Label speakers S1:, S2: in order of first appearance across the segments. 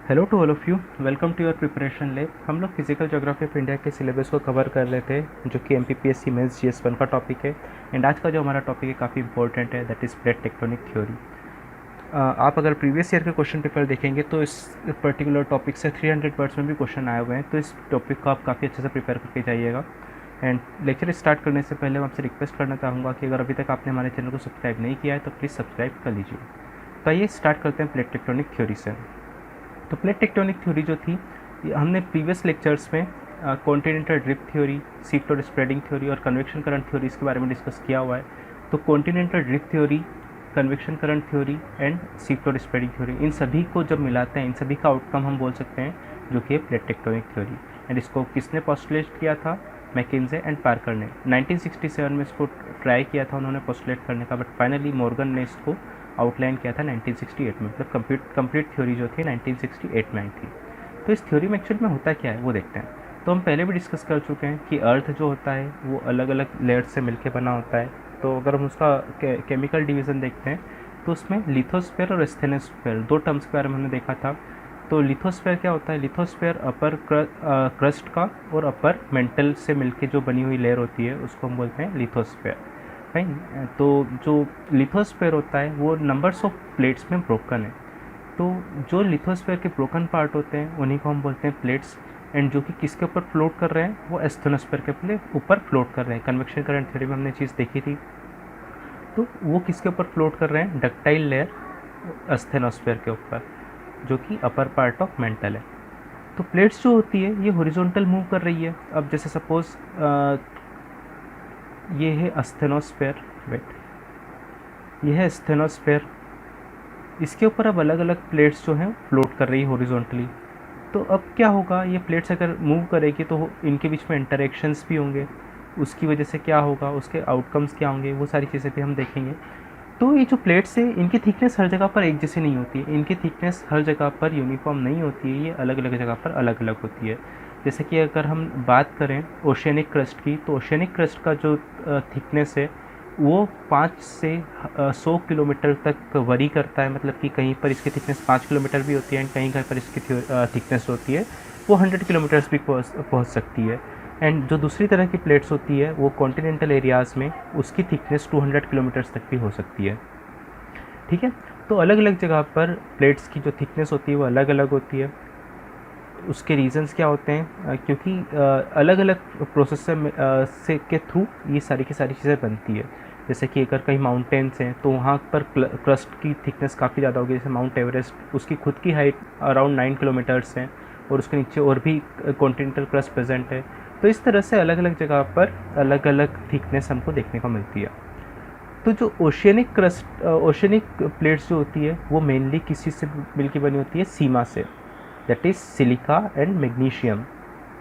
S1: Hello to all of you, welcome to your preparation lab. हम लोग physical geography of India के syllabus को cover कर रहे थे, जो कि MPPSC मेंस GS1 का टॉपिक है। एंड आज का जो हमारा टॉपिक है काफ़ी इंपॉर्टेंट है, that is plate tectonic theory. आप अगर प्रीवियस ईयर के क्वेश्चन पेपर देखेंगे तो इस पर्टिकुलर टॉपिक से 300 वर्ड्स में भी क्वेश्चन आए हुए हैं, तो इस टॉपिक को आप काफ़ी अच्छे से प्रिपेयर करके जाइएगा। एंड लेक्चर स्टार्ट करने से पहले मैं आपसे रिक्वेस्ट करना चाहूँगा कि अगर अभी तक आपने हमारे चैनल को सब्सक्राइब नहीं किया है तो प्लीज़ सब्सक्राइब कर लीजिए। तो आइए स्टार्ट करते हैं प्लेट टेक्टोनिक थ्योरी से। तो प्लेट टेक्टोनिक थ्योरी जो थी, हमने प्रीवियस लेक्चर्स में कॉन्टिनेंटल ड्रिफ्ट थ्योरी, शिफ्ट और स्प्रेडिंग थ्योरी और कन्वेक्शन करंट थ्योरीज के बारे में डिस्कस किया हुआ है। तो continental drift theory, convection current theory and shift और स्प्रेडिंग थ्योरी, इन सभी को जब मिलाते हैं, इन सभी का आउटकम हम बोल सकते हैं जो कि है प्लेट टेक्टोनिक थ्योरी। एंड इसको किसने पोस्टुलेट किया था? मैकेंजे एंड पार्कर ने 1967 में इसको ट्राई किया था उन्होंने पोस्टुलेट करने का, बट फाइनली मॉर्गन ने इसको आउटलाइन किया था 1968 में। मतलब कंप्लीट थ्योरी जो थी 1968 में आई थी। तो इस थ्योरी में एक्चुअल में होता क्या है वो देखते हैं। तो हम पहले भी डिस्कस कर चुके हैं कि अर्थ जो होता है वो अलग अलग लेयर्स से मिलकर बना होता है। तो अगर हम उसका केमिकल डिवीज़न देखते हैं तो उसमें लिथोस्फेयर और स्टेनोस्फेयर, दो टर्म्स के बारे में हमने देखा था। तो लिथोस्फेयर क्या होता है? लिथोस्फेयर अपर क्रस्ट का और अपर मेंटल से मिलके जो बनी हुई लेयर होती है उसको हम बोलते हैं लिथोस्फेयर। फाइन। तो जो लिथोस्फेयर होता है वो नंबर्स ऑफ प्लेट्स में ब्रोकन है। तो जो लिथोस्फेयर के ब्रोकन पार्ट होते हैं उन्हीं को हम बोलते हैं प्लेट्स। एंड जो कि किसके ऊपर फ्लोट कर रहे हैं? वो एस्थेनोस्फेयर के ऊपर फ्लोट कर रहे हैं। कन्वेक्शन करंट थ्योरी में हमने चीज़ देखी थी। तो वो किसके ऊपर फ्लोट कर रहे हैं? डक्टाइल लेयर एस्थेनोस्फेयर के ऊपर, जो कि अपर पार्ट ऑफ मेंटल है। तो प्लेट्स जो होती है ये हॉरिजॉन्टल मूव कर रही है। अब जैसे सपोज ये है एस्थेनोस्फेयर, वेट, यह है स्टेनोस्फेयर। इसके ऊपर अब अलग अलग प्लेट्स जो हैं फ्लोट कर रही है हॉरिजॉन्टली। तो अब क्या होगा? ये प्लेट्स अगर मूव करेगी तो इनके बीच में इंटरेक्शंस भी होंगे, उसकी वजह से क्या होगा, उसके आउटकम्स क्या होंगे, वो सारी चीज़ें भी हम देखेंगे। तो ये जो प्लेट्स है इनकी थिकनेस हर जगह पर एक जैसी नहीं होती है, इनकी थिकनेस हर जगह पर यूनिफॉर्म नहीं होती है, ये अलग अलग जगह पर अलग अलग होती है। जैसे कि अगर हम बात करें ओशियनिक क्रस्ट की, तो ओशियनिक क्रस्ट का जो थिकनेस है वो 5 से 100 किलोमीटर तक वरी करता है। मतलब कि कहीं पर इसकी थिकनेस 5 किलोमीटर भी होती है एंड कहीं पर इसकी थिकनेस होती है वो 100 किलोमीटर्स भी पहुंच सकती है। एंड जो दूसरी तरह की प्लेट्स होती है वो कॉन्टिनेंटल एरियाज़ में उसकी थिकनेस 200 किलोमीटर्स तक भी हो सकती है। ठीक है। तो अलग अलग जगह पर प्लेट्स की जो थिकनेस होती है वो अलग अलग होती है। उसके रीजंस क्या होते हैं? क्योंकि अलग अलग प्रोसेस से के थ्रू ये सारी की सारी चीज़ें बनती है। जैसे कि अगर कहीं माउंटेन्स हैं तो वहाँ पर क्रस्ट की थिकनेस काफ़ी ज़्यादा होगी। जैसे माउंट एवरेस्ट, उसकी खुद की हाइट अराउंड 9 किलोमीटर्स है और उसके नीचे और भी कॉन्टिनेंटल क्रस्ट प्रेजेंट है। तो इस तरह से अलग अलग जगह पर अलग अलग थिकनेस हमको देखने को मिलती है। तो जो ओशियनिक प्लेट्स जो होती है वो मेनली किसी से मिलकर बनी होती है? सीमा से, that is silica and magnesium.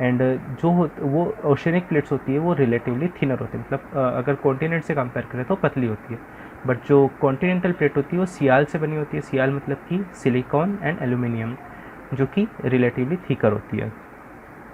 S1: And वो ओशियनिक प्लेट्स होती है वो रिलेटिवली थिनर होती है। मतलब अगर कॉन्टिनेंट से कंपेयर करें तो पतली होती है। बट जो कॉन्टिनेंटल प्लेट होती है वो सियाल से बनी होती है। सियाल मतलब कि सिलिकॉन एंड एल्यूमिनियम, जो कि रिलेटिवली थिकर होती है।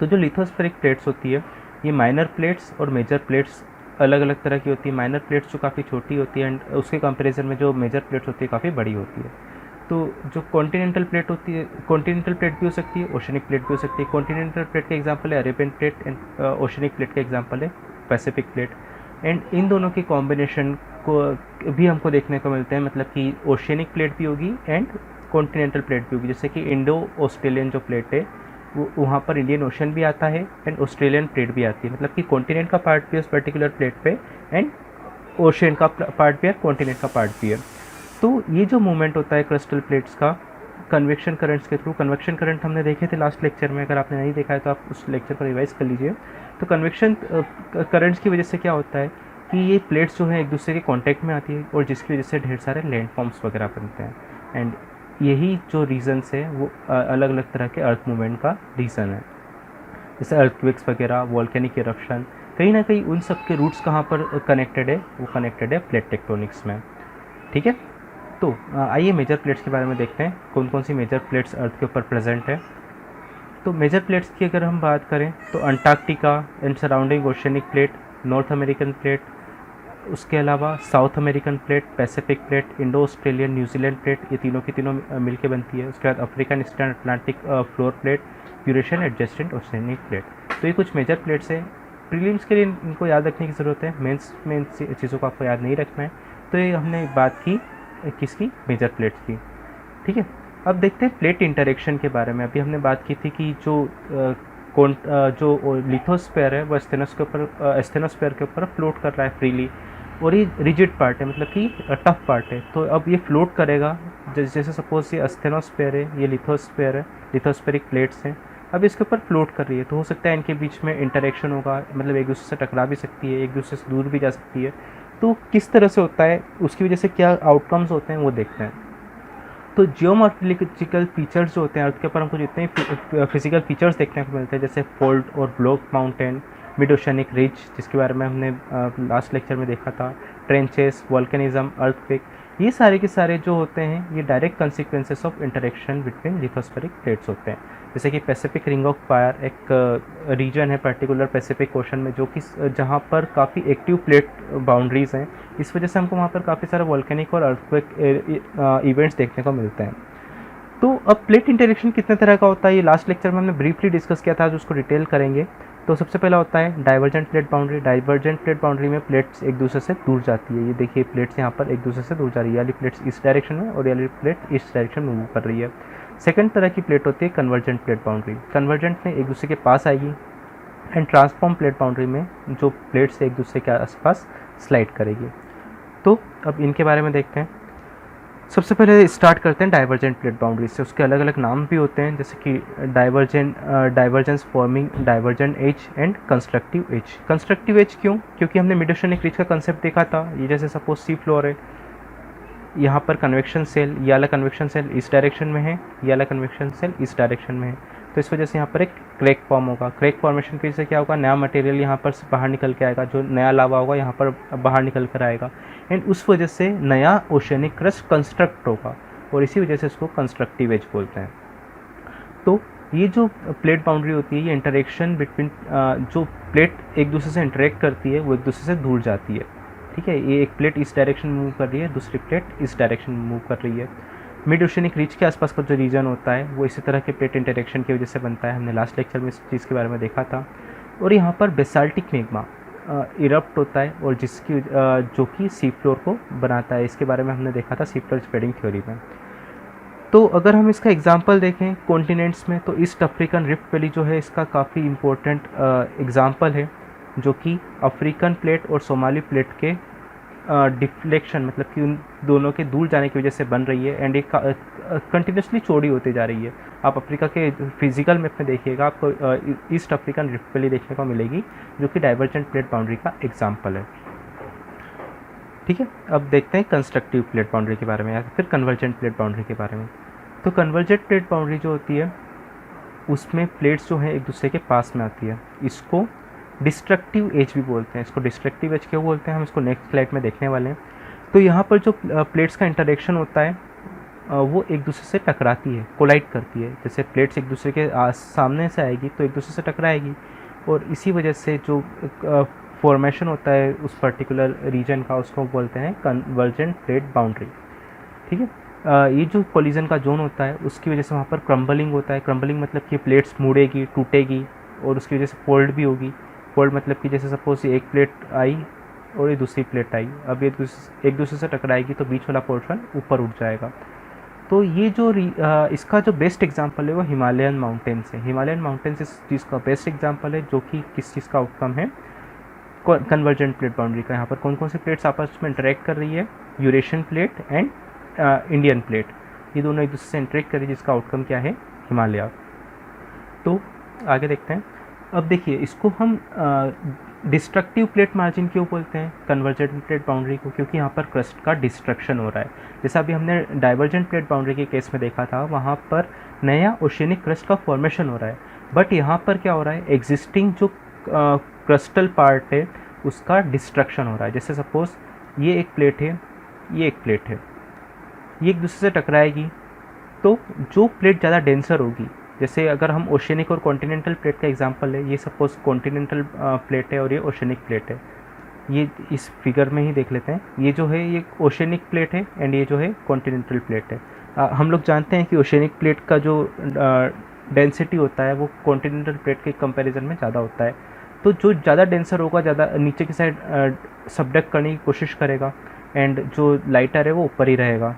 S1: तो जो लिथोस्फेरिक प्लेट्स होती है ये माइनर प्लेट्स और मेजर प्लेट्स अलग अलग तरह की होती है। माइनर प्लेट्स जो काफ़ी छोटी होती है एंड उसके कंपैरिजन में जो मेजर प्लेट्स होती है काफ़ी बड़ी होती है। तो जो कॉन्टिनेंटल प्लेट होती है, कॉन्टिनेंटल प्लेट भी हो सकती है, ओशियनिक प्लेट भी हो सकती है। कॉन्टिनेंटल प्लेट का एग्जांपल है Arabian plate and oceanic plate का एग्जांपल है पैसिफिक प्लेट। एंड इन दोनों के कॉम्बिनेशन को भी हमको देखने को मिलते हैं। मतलब कि ओशियनिक प्लेट भी होगी एंड कॉन्टिनेंटल प्लेट भी होगी। जैसे कि इंडो ऑस्ट्रेलियन जो प्लेट है वो वहाँ पर इंडियन ओशन भी आता है एंड ऑस्ट्रेलियन प्लेट भी आती है। मतलब कि कॉन्टिनेंट का पार्ट भी है उस पर्टिकुलर प्लेट पे एंड ओशियन का पार्ट भी है, कॉन्टिनेंट का पार्ट भी है। तो ये जो मूवमेंट होता है क्रिस्टल प्लेट्स का कन्वेक्शन करंट्स के थ्रू, कन्वेक्शन करंट हमने देखे थे लास्ट लेक्चर में, अगर आपने नहीं देखा है तो आप उस लेक्चर को रिवाइज कर लीजिए। तो कन्वेक्शन करंट्स की वजह से क्या होता है कि ये प्लेट्स जो है एक दूसरे के कांटेक्ट में आती है और जिसकी वजह से ढेर सारे लैंडफॉर्म्स वगैरह बनते हैं। एंड यही जो रीज़न्स है वो अलग अलग तरह के अर्थ मूवमेंट का रीज़न है। जैसे अर्थक्वेक्स वगैरह, वॉल्केनिक इरप्शन, कहीं ना कहीं उन सब के रूट्स कहाँ पर कनेक्टेड है? वो कनेक्टेड है प्लेट टेक्टोनिक्स में। ठीक है। तो आइए मेजर प्लेट्स के बारे में देखते हैं कौन कौन सी मेजर प्लेट्स अर्थ के ऊपर प्रेजेंट है। तो मेजर प्लेट्स की अगर हम बात करें तो Antarctica and surrounding oceanic plate, north American plate, उसके अलावा south American plate, Pacific plate, Indo Australian, New Zealand plate, ये तीनों की तीनों मिल के बनती है। उसके बाद African eastern Atlantic floor plate, Eurasian adjacent oceanic plate. तो ये कुछ मेजर प्लेट्स हैं। प्रीलिम्स के लिए इनको याद रखने की ज़रूरत है, मेंस में इन चीज़ों को आपको याद नहीं रखना है। तो ये हमने बात की किसकी, मेजर प्लेट्स की। ठीक है, अब देखते हैं प्लेट इंटरेक्शन के बारे में। अभी हमने बात की थी कि जो लिथोस्फेयर है वो स्टेनोस्फेयर के ऊपर फ्लोट कर रहा है फ्रीली, और ये रिजिड पार्ट है, मतलब कि टफ पार्ट है। तो अब ये फ्लोट करेगा, जैसे सपोज ये स्टेनोस्फेयर है, ये लिथोस्फेयर है, लिथोस्फेरिक प्लेट्स हैं। अब इसके ऊपर फ्लोट कर रही है, तो हो सकता है इनके बीच में इंटरेक्शन होगा, मतलब एक दूसरे से टकरा भी सकती है, एक दूसरे से दूर भी जा सकती है। तो किस तरह से होता है, उसकी वजह से क्या आउटकम्स होते हैं वो देखते हैं। तो जियोमॉर्फोलॉजिकल फीचर्स जो होते हैं अर्थ के ऊपर, हमको जितने फिजिकल फीचर्स देखने को मिलते हैं, जैसे फोल्ड और block mountain, mid oceanic ridge जिसके बारे में हमने लास्ट लेक्चर में देखा था, ट्रेंचेस, वॉल्केनिज्म, अर्थक्वेक, ये सारे के सारे जो होते हैं ये direct consequences of interaction between lithospheric plates होते हैं। जैसे कि पैसिफिक रिंग ऑफ फायर एक रीजन है पर्टिकुलर पैसिफिक ओशन में, जो कि जहाँ पर काफ़ी एक्टिव प्लेट बाउंड्रीज हैं। इस वजह से हमको वहाँ पर काफ़ी सारे वॉल्केनिक और अर्थक्वेक इवेंट्स देखने को मिलते हैं। तो अब प्लेट इंटरेक्शन कितने तरह का होता है, ये लास्ट लेक्चर में हमने ब्रीफली डिस्कस किया था, जो उसको डिटेल करेंगे। तो सबसे पहला होता है divergent plate boundary. Divergent plate boundary में प्लेट्स एक दूसरे से दूर जाती है। ये देखिए प्लेट्स यहाँ पर एक दूसरे से दूर जा रही है, वाली प्लेट्स इस डायरेक्शन में और ये वाली प्लेट इस डायरेक्शन में मूव कर रही है। सेकंड तरह की प्लेट होती है कन्वर्जेंट प्लेट बाउंड्री। कन्वर्जेंट में एक दूसरे के पास आएगी, एंड ट्रांसफॉर्म प्लेट बाउंड्री में जो प्लेट्स एक दूसरे के आसपास स्लाइड करेगी। तो अब इनके बारे में देखते हैं। सबसे पहले स्टार्ट करते हैं डाइवर्जेंट प्लेट बाउंड्री से। उसके अलग अलग नाम भी होते हैं, जैसे कि divergence forming divergent edge and constructive edge. Constructive edge क्यों? क्योंकि हमने मिड ओशनिक रिज का कंसेप्ट देखा था। ये जैसे सपोज सी फ्लोर है, यहाँ पर कन्वेक्शन सेल, ये वाला कन्वेक्शन सेल इस डायरेक्शन में है, ये वाला कन्वेक्शन सेल इस डायरेक्शन में है। तो इस वजह से यहाँ पर एक क्रैक फॉर्म होगा। क्रैक फॉर्मेशन की वजह से क्या होगा, नया मटेरियल यहाँ पर बाहर निकल के आएगा, जो नया लावा होगा यहाँ पर बाहर निकल कर आएगा, एंड उस वजह से नया ओशनिक क्रस्ट कंस्ट्रक्ट होगा, और इसी वजह से इसको कंस्ट्रक्टिव एज बोलते हैं। तो ये जो प्लेट बाउंड्री होती है, ये इंटरेक्शन बिटवीन जो प्लेट एक दूसरे से इंटरेक्ट करती है वो एक दूसरे से दूर जाती है। ठीक है, ये एक प्लेट इस डायरेक्शन में मूव कर रही है, दूसरी प्लेट इस डायरेक्शन में मूव कर रही है। मिड ओशनिक रिज के आसपास का जो रीजन होता है वो इसी तरह के प्लेट इंटरेक्शन की वजह से बनता है। हमने लास्ट लेक्चर में इस चीज़ के बारे में देखा था। और यहाँ पर बेसाल्टिक मैग्मा इरप्ट होता है, और जिसकी जो कि सी फ्लोर को बनाता है। इसके बारे में हमने देखा था सी फ्लोर स्प्रेडिंग थ्योरी में। तो अगर हम इसका एग्जांपल देखें कॉन्टिनेंट्स में, तो ईस्ट अफ्रीकन रिफ्ट वैली जो है इसका काफ़ी इम्पोर्टेंट एग्जांपल है, जो कि अफ्रीकन प्लेट और सोमाली प्लेट के डिफ्लेक्शन, मतलब कि उन दोनों के दूर जाने की वजह से बन रही है, एंड एक कंटिन्यूसली चौड़ी होती जा रही है। आप अफ्रीका के फिजिकल मैप में देखिएगा, आपको ईस्ट अफ्रीकन रिफ्ट वैली देखने को मिलेगी, जो कि डाइवर्जेंट प्लेट बाउंड्री का एग्जाम्पल है। ठीक है, अब देखते हैं कंस्ट्रक्टिव प्लेट बाउंड्री के बारे में, या फिर कन्वर्जेंट प्लेट बाउंड्री के बारे में। तो कन्वर्जेंट प्लेट बाउंड्री जो होती है उसमें प्लेट्स जो है एक दूसरे के पास में आती है। इसको डिस्ट्रक्टिव एज भी बोलते हैं। इसको डिस्ट्रक्टिव एज क्यों बोलते हैं, हम इसको नेक्स्ट स्लाइड में देखने वाले हैं। तो यहाँ पर जो प्लेट्स का इंटरेक्शन होता है वो एक दूसरे से टकराती है, कोलाइड करती है। जैसे प्लेट्स एक दूसरे के सामने से आएगी तो एक दूसरे से टकराएगी, और इसी वजह से जो फॉर्मेशन होता है उस पर्टिकुलर रीजन का, उसको बोलते हैं कन्वर्जेंट प्लेट बाउंड्री। ठीक है, ये जो कोलिजन का जोन होता है उसकी वजह से वहाँ पर क्रम्बलिंग होता है। क्रम्बलिंग मतलब कि प्लेट्स मुड़ेगी, टूटेगी, और उसकी वजह से फोल्ड भी होगी। फोल्ड मतलब कि जैसे सपोज एक प्लेट आई और ये दूसरी प्लेट आई, अब ये एक दूसरे से टकराएगी तो बीच वाला पोर्शन ऊपर उठ जाएगा। तो ये जो इसका जो बेस्ट एग्जांपल है वो हिमालयन माउंटेन्स है। हिमालयन माउंटेन्स इस चीज़ का बेस्ट एग्जांपल है, जो कि किस चीज़ का आउटकम है, कन्वर्जेंट प्लेट बाउंड्री का। यहाँ पर कौन कौन सी प्लेट्स आपस में इंटरेक्ट कर रही है, Eurasian plate and Indian plate, ये दोनों एक दूसरे से इंटरेक्ट कर रही है, जिसका आउटकम क्या है, हिमालय। तो आगे देखते हैं। अब देखिए, इसको हम डिस्ट्रक्टिव प्लेट मार्जिन क्यों बोलते हैं, कन्वर्जेंट प्लेट बाउंड्री को, क्योंकि यहाँ पर क्रस्ट का डिस्ट्रक्शन हो रहा है। जैसा अभी हमने डाइवर्जेंट प्लेट बाउंड्री के केस में देखा था, वहाँ पर नया ओशियनिक क्रस्ट का फॉर्मेशन हो रहा है, बट यहाँ पर क्या हो रहा है, एग्जिस्टिंग जो क्रस्टल पार्ट है उसका डिस्ट्रक्शन हो रहा है। जैसे सपोज ये एक प्लेट है, ये एक प्लेट है, ये एक दूसरे से टकराएगी, तो जो प्लेट ज़्यादा डेंसर होगी, जैसे अगर हम ओशियनिक और कॉन्टिनेंटल प्लेट का एग्जांपल है, ये सपोज कॉन्टिनेंटल प्लेट है और ये ओशियनिक प्लेट है, ये इस फिगर में ही देख लेते हैं। ये जो है ये ओशनिक प्लेट है एंड ये जो है कॉन्टिनेंटल प्लेट है। हम लोग जानते हैं कि ओशनिक प्लेट का जो डेंसिटी होता है वो कॉन्टिनेंटल प्लेट के कंपैरिजन में ज़्यादा होता है। तो जो ज़्यादा डेंसर होगा ज़्यादा नीचे की साइड सबडक्ट करने की कोशिश करेगा एंड जो लाइटर है वो ऊपर ही रहेगा।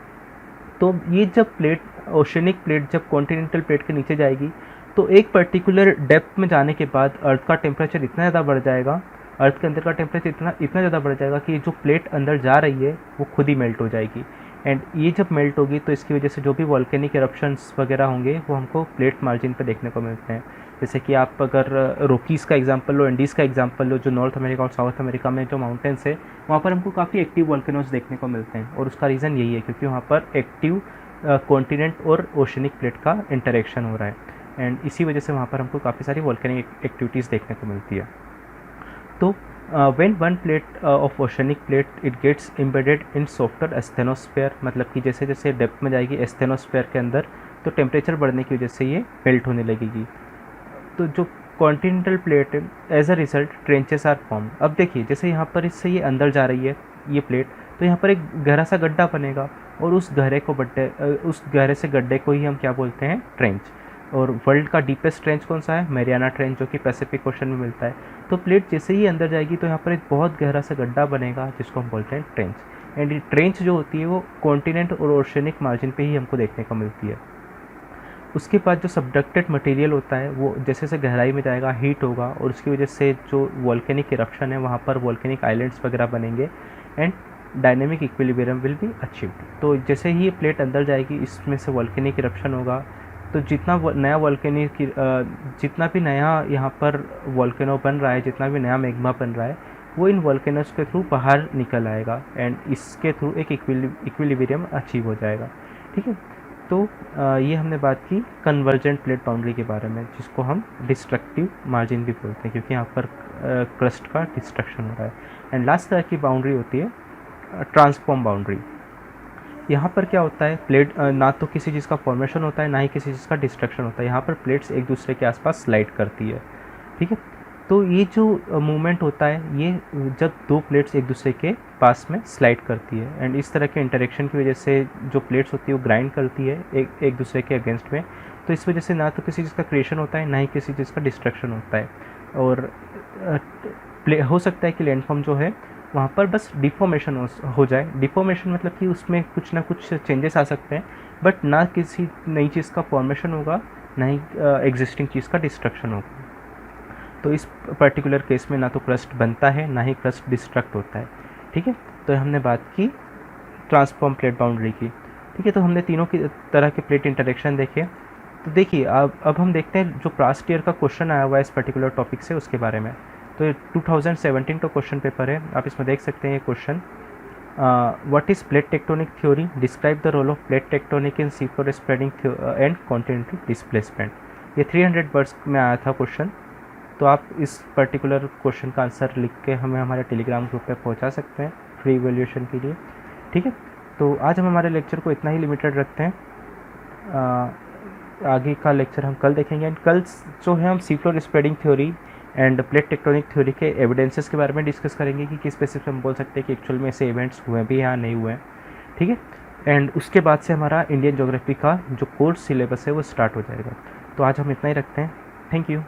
S1: तो ये जब प्लेट ओशनिक प्लेट जब कॉन्टिनेंटल प्लेट के नीचे जाएगी तो एक पर्टिकुलर डेप्थ में जाने के बाद अर्थ का टेम्परेचर इतना ज़्यादा बढ़ जाएगा, अर्थ के अंदर का टेम्परेचर इतना इतना ज़्यादा बढ़ जाएगा कि जो प्लेट अंदर जा रही है वो खुद ही मेल्ट हो जाएगी। एंड ये जब मेल्ट होगी तो इसकी वजह से जो भी वॉल्केनिक एरप्शंस वगैरह होंगे वो हमको प्लेट मार्जिन पर देखने को मिलते हैं। जैसे कि आप अगर रोकीज़ का एग्जांपल लो, एंडीज़ का एग्जांपल लो, जो नॉर्थ अमेरिका और साउथ अमेरिका में जो माउंटेन्स है वहाँ पर हमको काफ़ी एक्टिव वॉल्केनोज देखने को मिलते हैं। और उसका रीज़न यही है क्योंकि वहाँ पर एक्टिव कॉन्टिनेंट और ओशनिक प्लेट का इंटरेक्शन हो रहा है एंड इसी वजह से वहाँ पर हमको काफ़ी सारी वॉल्केनिक एक्टिविटीज़ देखने को मिलती है। तो when one plate of oceanic plate it gets embedded in softer asthenosphere, मतलब कि जैसे जैसे डेप्थ में जाएगी एस्थेनोस्फेयर के अंदर तो टेम्परेचर बढ़ने की वजह से ये मेल्ट होने लगेगी। तो जो कॉन्टिनेंटल प्लेट है as a result trenches are form. अब देखिए जैसे यहाँ पर इससे ये अंदर जा रही है ये प्लेट, तो यहाँ पर एक गहरा सा गड्ढा बनेगा और उस गहरे से गड्ढे को ही हम क्या बोलते हैं, ट्रेंच। और वर्ल्ड का डीपेस्ट ट्रेंच कौन सा है, मैरियाना ट्रेंच, जो कि पैसिफिक ओशन में मिलता है। तो प्लेट जैसे ही अंदर जाएगी तो यहाँ पर एक बहुत गहरा सा गड्ढा बनेगा जिसको हम बोलते हैं ट्रेंच। एंड ये ट्रेंच जो होती है वो कॉन्टिनेंट और ओशनिक मार्जिन पे ही हमको देखने को मिलती है। उसके बाद जो सबडक्टेड मटेरियल होता है वो जैसे जैसे गहराई में जाएगा हीट होगा और उसकी वजह से जो वॉल्केनिक इरप्शन है वहाँ पर वॉल्केनिक आइलैंड्स वगैरह बनेंगे and dynamic equilibrium will be achieved. तो जैसे ही ये प्लेट अंदर जाएगी इसमें से वॉल्केनिक इरप्शन होगा तो जितना भी नया यहाँ पर वॉल्केनो बन रहा है, जितना भी नया मैग्मा बन रहा है वो इन वॉल्केनोस के थ्रू बाहर निकल आएगा एंड इसके थ्रू एक इक्विलिब्रियम अचीव हो जाएगा। ठीक है, तो ये हमने बात की कन्वर्जेंट प्लेट बाउंड्री के बारे में, जिसको हम डिस्ट्रक्टिव मार्जिन भी बोलते हैं क्योंकि यहाँ पर क्रस्ट का डिस्ट्रक्शन हो रहा है। एंड लास्ट तरह की बाउंड्री होती है ट्रांसफॉर्म बाउंड्री। यहाँ पर क्या होता है, प्लेट ना तो किसी चीज़ का फॉर्मेशन होता है ना ही किसी चीज़ का डिस्ट्रक्शन होता है, यहाँ पर प्लेट्स एक दूसरे के आसपास स्लाइड करती है। ठीक है, तो ये जो मूवमेंट होता है ये जब दो प्लेट्स एक दूसरे के पास में स्लाइड करती है एंड इस तरह के इंटरेक्शन की वजह से जो प्लेट्स होती है वो ग्राइंड करती है एक दूसरे के अगेंस्ट में। तो इस वजह से ना तो किसी चीज़ का क्रिएशन होता है ना ही किसी चीज़ का डिस्ट्रक्शन होता है। और हो सकता है कि लैंडफॉर्म जो है वहाँ पर बस डिफॉर्मेशन हो जाए। डिफॉर्मेशन मतलब कि उसमें कुछ ना कुछ चेंजेस आ सकते हैं बट ना किसी नई चीज़ का फॉर्मेशन होगा ना ही एग्जिस्टिंग चीज़ का डिस्ट्रक्शन होगा। तो इस पर्टिकुलर केस में ना तो क्रस्ट बनता है ना ही क्रस्ट डिस्ट्रक्ट होता है। ठीक है, तो हमने बात की ट्रांसफॉर्म प्लेट बाउंड्री की। ठीक है, तो हमने तीनों की तरह के प्लेट इंटरेक्शन देखे। तो देखिए अब हम देखते हैं जो पास्ट ईयर का क्वेश्चन आया हुआ है इस पर्टिकुलर टॉपिक से उसके बारे में। तो ये 2017 का क्वेश्चन पेपर है, आप इसमें देख सकते हैं ये question, what is plate tectonic theory, describe the role of plate tectonic in sea floor spreading and continental displacement. ये 300 वर्ड्स में आया था क्वेश्चन। तो आप इस पर्टिकुलर क्वेश्चन का आंसर लिख के हमें हमारे टेलीग्राम ग्रुप पे पहुंचा सकते हैं फ्री इवैल्यूएशन के लिए। ठीक है, तो आज हम हमारे लेक्चर को इतना ही लिमिटेड रखते हैं। आगे का लेक्चर हम कल देखेंगे एंड कल जो है हम सी floor spreading theory end plate tectonic theory के एविडेंसेस के बारे में डिस्कस करेंगे कि किस बेसिस पे हम बोल सकते हैं कि एक्चुअल में ऐसे इवेंट्स हुए भी या नहीं हुए हैं। ठीक है, एंड उसके बाद से हमारा इंडियन ज्योग्राफी का जो कोर्स सिलेबस है वो स्टार्ट हो जाएगा। तो आज हम इतना ही रखते हैं। Thank you.